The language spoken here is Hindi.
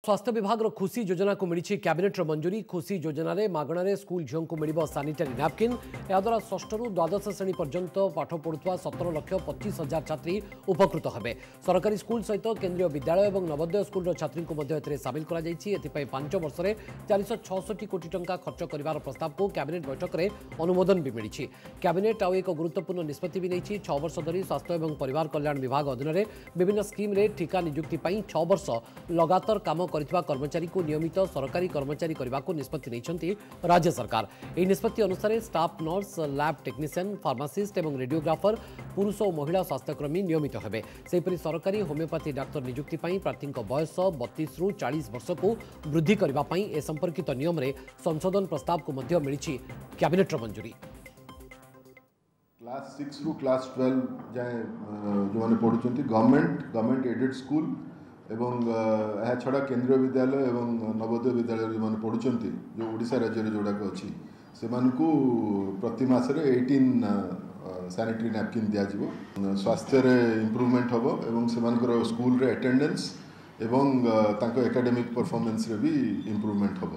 स्वास्थ्य विभाग खुशी योजना को मिली कैबिनेट मंजूरी। खुशी योजना रे मागणारे स्कूल झील को मिल सानिटारी नैपकिन। याद्वारा षष्ठ रु द्वादश श्रेणी पर्यंत पाठ पढ़ुवा 17,25,000 छात्री उपकृत हेबे। सरकारी स्कूल सहित केंद्रीय विद्यालय और नवोदय स्कूल छात्री को सामिल कर 5 वर्ष में 466 कोटी टंका खर्च कर प्रस्ताव को कैबिनेट बैठक में अनुमोदन भी मिली। कैबिनेट आउ एक गुरुत्वपूर्ण निष्पत्ति भी नहीं। 6 वर्ष धरी स्वास्थ्य और परिवार कल्याण विभाग अधीन में विभिन्न स्कीम रे ठिका नियुक्ति 6 वर्ष लगातार काम करथिबा कर्मचारी को नियमित सरकारी कर्मचारी करने को निष्पत्ति नहीं राज्य सरकार। यह निष्पत्ति अनुसार staff nurse, lab technician, pharmacist और रेडियोग्राफर पुरुष और महिला स्वास्थ्यकर्मी नियमित हेबे। सेहीपरि सरकारी होमियोपैथी डाक्तर नियुक्ति प्रार्थी बयस 32 रु 40 वर्ष को वृद्धि करने ए संपर्कित नियम रे संशोधन प्रस्ताव को मिली कैबिनेट मंजूरी। क्लास 6 रु क्लास 12 जाए जो मैंने पढ़ुंट गवर्नमेंट एडेड स्कूल एवं यह छड़ा केंद्रीय विद्यालय एवं नवोदय विद्यालय जो मैंने पढ़ुंट जो ओडिशा राज्य में जोड़ाक अच्छी से प्रति मासरे 18 सैनिटरी नैपकिन दिज्व। स्वास्थ्य इम्प्रूवमेंट हम एवं से स्कूल रे अटेंडेंस एवं एकेडमिक परफॉर्मेंस रे भी इम्प्रूवमेंट हम।